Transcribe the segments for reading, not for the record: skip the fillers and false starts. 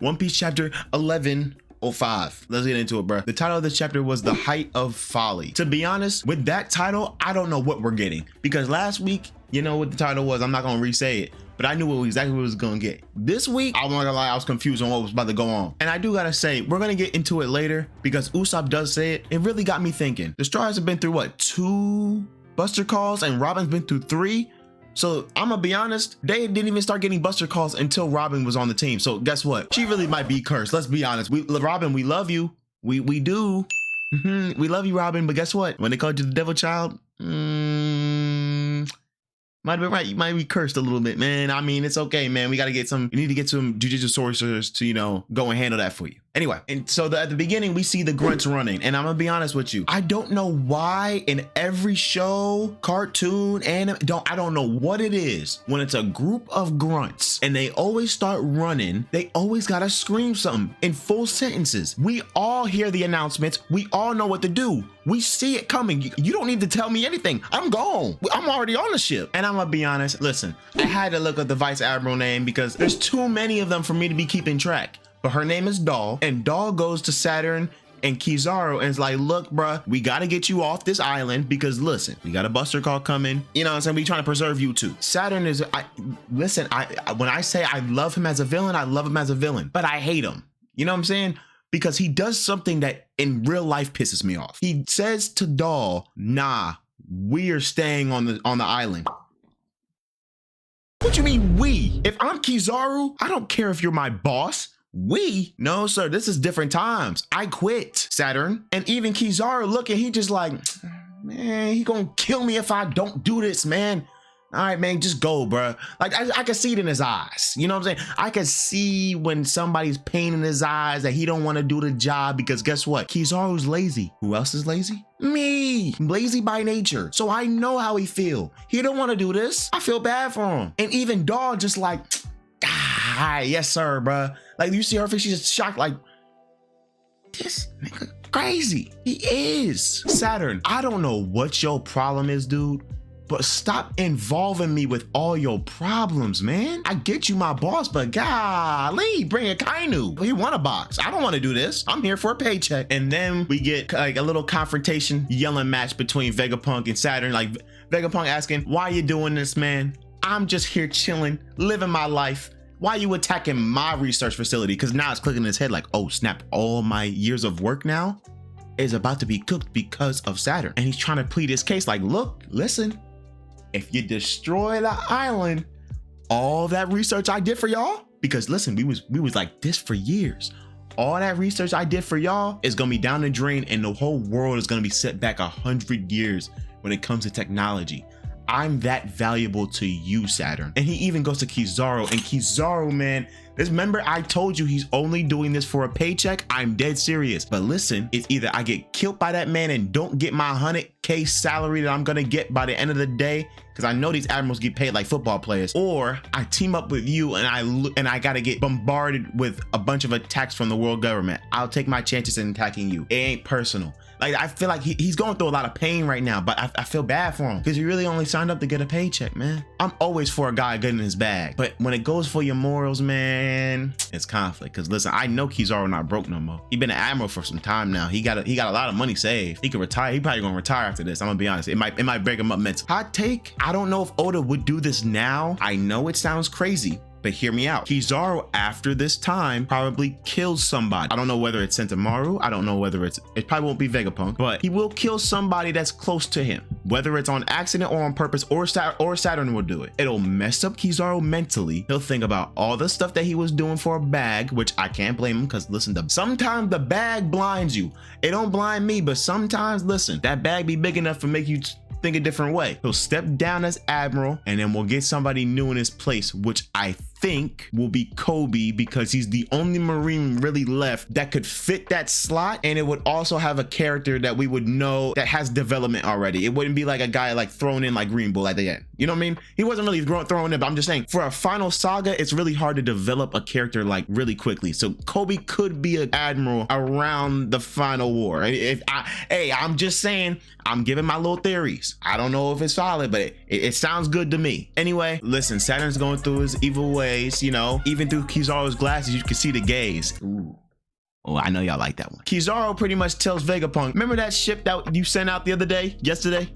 One Piece chapter 1105. Let's get into it, bro. The title of this chapter was The Height of Folly. To be honest, with that title, I don't know what we're getting, because last week, you know what the title was. I'm not gonna re-say it, but I knew exactly what it was gonna get. This week, I'm not gonna lie, I was confused on what was about to go on. And I do gotta say, we're gonna get into it later, because Usopp does say it. It really got me thinking. The Straws have been through what, 2 Buster Calls, and Robin's been through 3. So I'm gonna be honest, they didn't even start getting Buster Calls until Robin was on the team. So guess what? She really might be cursed. Let's be honest. Robin, we love you. We do. We love you, Robin. But guess what? When they called you the Devil Child, might have been right. You might be cursed a little bit, man. I mean, it's okay, man. We got to get some, you need to get some jujitsu sorcerers to, you know, go and handle that for you. Anyway, and so at the beginning, we see the grunts running, and I'm gonna be honest with you. I don't know why in every show, cartoon, anime, I don't know what it is. When it's a group of grunts and they always start running, they always gotta scream something in full sentences. We all hear the announcements. We all know what to do. We see it coming. You don't need to tell me anything. I'm gone. I'm already on the ship. And I'm gonna be honest, listen, I had to look up the Vice Admiral name because there's too many of them for me to be keeping track. But her name is Doll, and Doll goes to Saturn and Kizaru and is like, look, bruh, we gotta get you off this island because listen, we got a Buster Call coming. You know what I'm saying? We trying to preserve you too. Saturn is, listen, when I say I love him as a villain, I love him as a villain, but I hate him. You know what I'm saying? Because he does something that in real life pisses me off. He says to Doll, nah, we are staying on the island. What you mean we? If I'm Kizaru, I don't care if you're my boss. We? No, sir, this is different times. I quit, Saturn. And even Kizaru looking, he just like, man, he gonna kill me if I don't do this, man. All right, man, just go, bro. Like, I can see it in his eyes. You know what I'm saying? I can see when somebody's pain in his eyes that he don't want to do the job because guess what? Kizaru's lazy. Who else is lazy? Me. I'm lazy by nature. So I know how he feel. He don't want to do this. I feel bad for him. And even Dog just like, yes, sir, bro. Like, you see her face, she's just shocked, like, this nigga crazy. He is. Saturn, I don't know what your problem is, dude, but stop involving me with all your problems, man. I get you my boss, but golly, bring a Kainu. He won a box. I don't want to do this. I'm here for a paycheck. And then we get like a little confrontation, yelling match between Vegapunk and Saturn. Like Vegapunk asking, why you doing this, man? I'm just here chilling, living my life. Why are you attacking my research facility? Because now it's clicking in his head like, oh snap, all my years of work now is about to be cooked because of Saturn. And he's trying to plead his case like, look, listen, if you destroy the island, all that research I did for y'all, because listen, we was like this for years. All that research I did for y'all is gonna be down the drain and the whole world is gonna be set back 100 years when it comes to technology. I'm that valuable to you, Saturn. And he even goes to Kizaru, and Kizaru, man, remember I told you he's only doing this for a paycheck? I'm dead serious. But listen, it's either I get killed by that man and don't get my 100K salary that I'm gonna get by the end of the day, because I know these admirals get paid like football players, or I team up with you and I gotta get bombarded with a bunch of attacks from the world government. I'll take my chances in attacking you. It ain't personal. Like, I feel like he's going through a lot of pain right now, but I feel bad for him because he really only signed up to get a paycheck, man. I'm always for a guy getting his bag, but when it goes for your morals, man, it's conflict. Because listen, I know Kizaru not broke no more. He been an admiral for some time now. He got a lot of money saved. He could retire. He probably gonna retire after this. I'm gonna be honest. It might break him up mentally. Hot take. I don't know if Oda would do this now. I know it sounds crazy, but hear me out. Kizaru, after this time, probably kills somebody. I don't know whether it's Sentomaru. I don't know whether it probably won't be Vegapunk, but he will kill somebody that's close to him. Whether it's on accident or on purpose, or Saturn will do it. It'll mess up Kizaru mentally. He'll think about all the stuff that he was doing for a bag, which I can't blame him because listen, sometimes the bag blinds you. It don't blind me, but sometimes, listen, that bag be big enough to make you think a different way. He'll step down as admiral and then we'll get somebody new in his place, which I think will be Kobe, because he's the only Marine really left that could fit that slot, and it would also have a character that we would know that has development already. It wouldn't be like a guy like thrown in like Green Bull at the end. You know what I mean? He wasn't really thrown in, but I'm just saying for a final saga, it's really hard to develop a character like really quickly. So Kobe could be an admiral around the final war. I'm just saying, I'm giving my little theories. theories. I don't know if it's solid, but it sounds good to me. Anyway, listen, Saturn's going through his evil ways, you know, even through Kizaru's glasses, you can see the gaze. Ooh. Oh, I know y'all like that one. Kizaru pretty much tells Vegapunk, remember that ship that you sent out the other day, yesterday?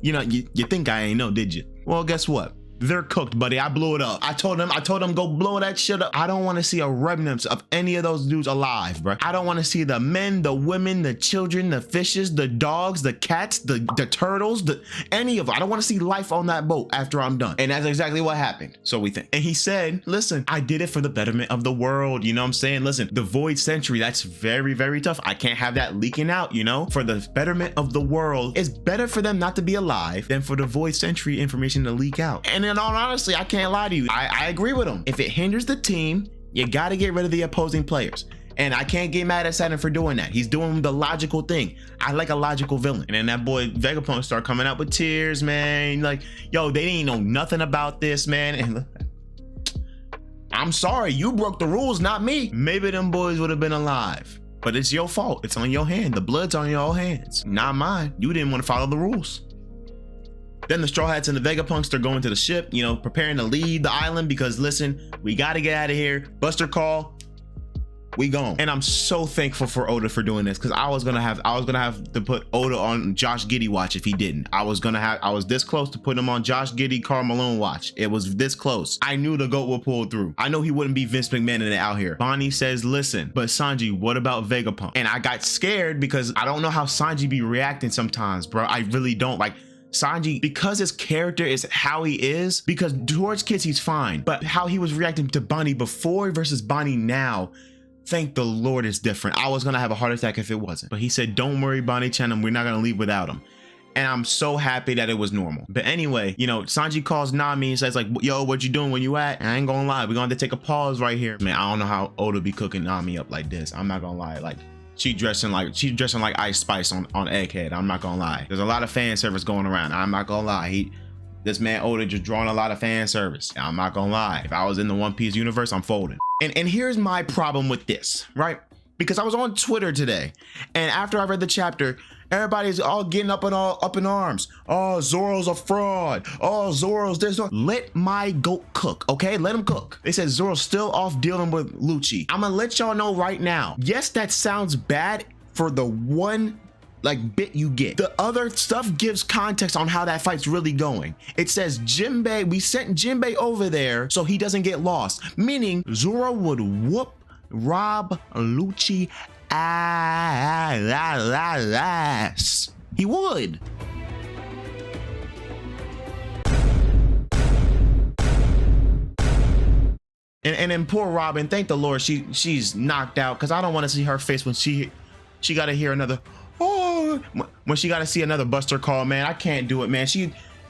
You know, you think I ain't know, did you? Well, guess what? They're cooked, buddy. I blew it up. I told them go blow that shit up. I don't want to see a remnants of any of those dudes alive, bro. I don't want to see the men, the women, the children, the fishes, the dogs, the cats, the turtles, any of them. I don't want to see life on that boat after I'm done. And that's exactly what happened. So we think. And he said, listen, I did it for the betterment of the world. You know what I'm saying? Listen, the void century, that's very, very tough. I can't have that leaking out, you know? For the betterment of the world, it's better for them not to be alive than for the void century information to leak out. And in all honesty, I can't lie to you. I agree with him. If it hinders the team, you got to get rid of the opposing players. And I can't get mad at Saturn for doing that. He's doing the logical thing. I like a logical villain. And then that boy Vegapunk start coming out with tears, man. Like, yo, they didn't know nothing about this, man. And I'm sorry, you broke the rules, not me. Maybe them boys would have been alive. But it's your fault. It's on your hand. The blood's on your hands, not mine. You didn't want to follow the rules. Then the Straw Hats and the Vegapunks are going to the ship, you know, preparing to leave the island because listen, we got to get out of here. Buster Call, we gone. And I'm so thankful for Oda for doing this because I was gonna have to put Oda on Josh Giddey watch if he didn't. I was this close to putting him on Josh Giddey, Karl Malone watch. It was this close. I knew the GOAT would pull through. I know he wouldn't be Vince McMahon in it out here. Bonnie says, listen, but Sanji, what about Vegapunk? And I got scared because I don't know how Sanji be reacting sometimes, bro. I really don't. Like, Sanji, because his character is how he is, because towards kids he's fine, but how he was reacting to Bonnie before versus Bonnie now, thank the Lord it's different. I was gonna have a heart attack if it wasn't, but he said, don't worry, Bonnie-chan, we're not gonna leave without him. And I'm so happy that it was normal. But anyway, you know, Sanji calls Nami and says like, yo, what you doing, where you at? And I ain't gonna lie, we're gonna have to take a pause right here. Man, I don't know how Oda be cooking Nami up like this. I'm not gonna lie, like, she's dressing like Ice Spice on Egghead. I'm not gonna lie. There's a lot of fan service going around. I'm not gonna lie. This man Oda just drawing a lot of fan service. I'm not gonna lie. If I was in the One Piece universe, I'm folding. And here's my problem with this, right? Because I was on Twitter today, and after I read the chapter, everybody's all getting up in arms. Oh, Zoro's a fraud. Oh, Zoro's this. Let my goat cook, okay? Let him cook. They said Zoro's still off dealing with Lucci. I'm gonna let y'all know right now. Yes, that sounds bad for the one like bit you get. The other stuff gives context on how that fight's really going. It says Jinbei, we sent Jinbei over there so he doesn't get lost, meaning Zoro would whoop Rob Lucci ass. He would. And then poor Robin, thank the Lord she's knocked out, because I don't want to see her face when she got to hear another, oh, when she got to see another Buster Call, man. I can't do it, man.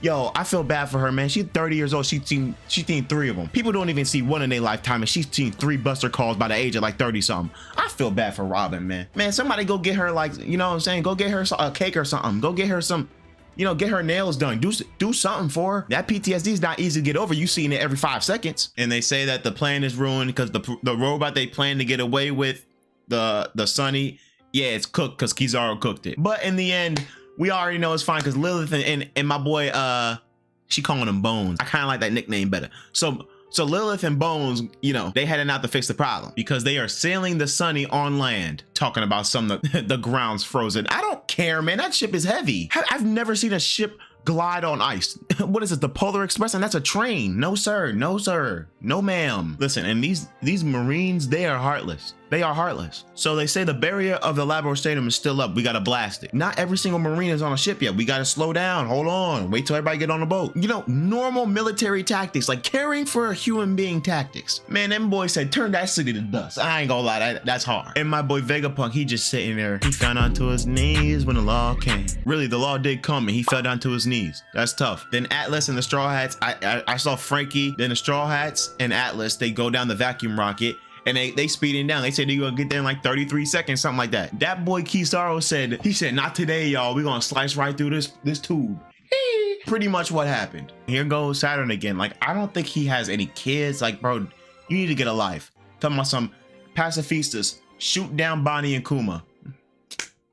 Yo, I feel bad for her, man. She's 30 years old. She's seen 3 of them. People don't even see one in their lifetime, and she's seen 3 Buster Calls by the age of like 30 something. I feel bad for Robin, man. Man, somebody go get her, like, you know what I'm saying? Go get her a cake or something. Go get her some, you know, get her nails done. Do something for her. That PTSD is not easy to get over. You seeing it every 5 seconds. And they say that the plan is ruined because the robot they plan to get away with, the Sunny, yeah, it's cooked because Kizaru cooked it. But in the end, we already know it's fine because Lilith and my boy, she calling him Bones. I kind of like that nickname better. So Lilith and Bones, you know, they heading out to fix the problem because they are sailing the Sunny on land, talking about the ground's frozen. I don't care, man. That ship is heavy. I've never seen a ship glide on ice. What is it, the Polar Express? And that's a train. No sir, no sir, no ma'am. Listen, and these Marines, they are heartless. They are heartless. So they say the barrier of the Labrador Stadium is still up. We gotta blast it. Not every single Marine is on a ship yet. We gotta slow down. Hold on. Wait till everybody get on the boat. You know, normal military tactics, like caring for a human being tactics. Man, them boys said, turn that city to dust. I ain't gonna lie, that's hard. And my boy Vegapunk, he just sitting there. He fell down to his knees when the law came. Really, the law did come and he fell down to his knees. That's tough. Then Atlas and the Straw Hats, I saw Frankie, then the Straw Hats and Atlas, they go down the vacuum rocket. And they speeding down. They said they're gonna get there in like 33 seconds, something like that. That boy Kizaru said, not today, y'all. We're gonna slice right through this tube. Pretty much what happened. Here goes Saturn again. Like, I don't think he has any kids. Like, bro, you need to get a life. Talking about some pacifistas shoot down Bonnie and Kuma.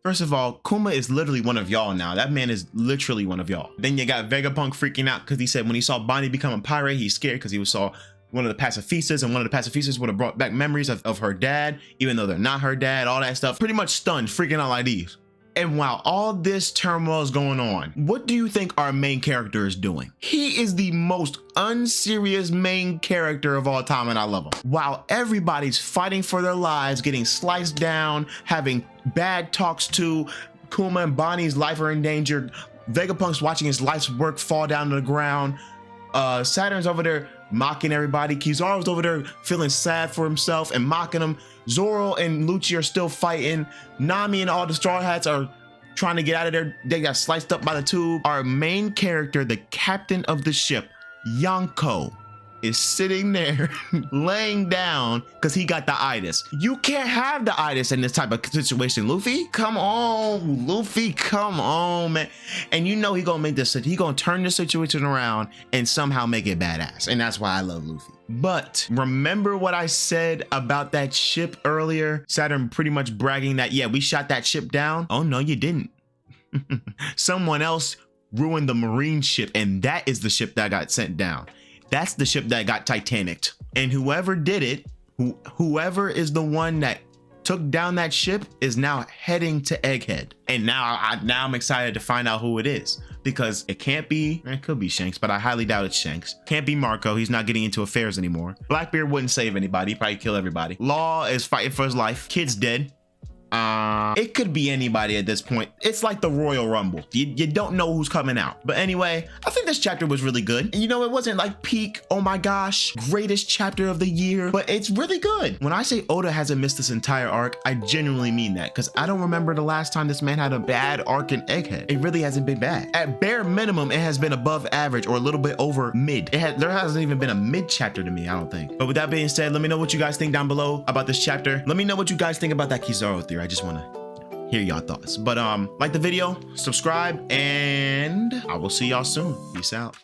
First of all, Kuma is literally one of y'all now. That man is literally one of y'all. Then you got Vegapunk freaking out because he said when he saw Bonnie become a pirate, he's scared because he saw one of the pacifistas, and one of the pacifistas would have brought back memories of her dad, even though they're not her dad, all that stuff. Pretty much stunned, freaking out like these. And while all this turmoil is going on, what do you think our main character is doing? He is the most unserious main character of all time, and I love him. While everybody's fighting for their lives, getting sliced down, having bad talks to, Kuma and Bonnie's life are endangered, Vegapunk's watching his life's work fall down to the ground, Saturn's over there mocking everybody, Kizaru's over there feeling sad for himself and mocking him, Zoro and Lucci are still fighting, Nami and all the Straw Hats are trying to get out of there, they got sliced up by the tube. Our main character, the captain of the ship, Yonko, is sitting there laying down because he got the itis. You can't have the itis in this type of situation, Luffy. Come on, Luffy, come on, man. And you know he gonna make this, he gonna turn the situation around and somehow make it badass. And that's why I love Luffy. But remember what I said about that ship earlier? Saturn pretty much bragging that, yeah, we shot that ship down. Oh no, you didn't. Someone else ruined the Marine ship, and that is the ship that got sent down. That's the ship that got Titanicked. And whoever did it, whoever is the one that took down that ship is now heading to Egghead. And now I'm excited to find out who it is, because it can't be, it could be Shanks, but I highly doubt it's Shanks. Can't be Marco, he's not getting into affairs anymore. Blackbeard wouldn't save anybody, he'd probably kill everybody. Law is fighting for his life. Kid's dead. It could be anybody at this point. It's like the Royal Rumble. You don't know who's coming out. But anyway, I think this chapter was really good. And you know, it wasn't like peak, oh my gosh, greatest chapter of the year, but it's really good. When I say Oda hasn't missed this entire arc, I genuinely mean that, because I don't remember the last time this man had a bad arc in Egghead. It really hasn't been bad. At bare minimum, it has been above average or a little bit over mid. There hasn't even been a mid chapter to me, I don't think. But with that being said, let me know what you guys think down below about this chapter. Let me know what you guys think about that Kizaru theory. I just want to hear y'all thoughts. But like the video, subscribe, and I will see y'all soon. Peace out.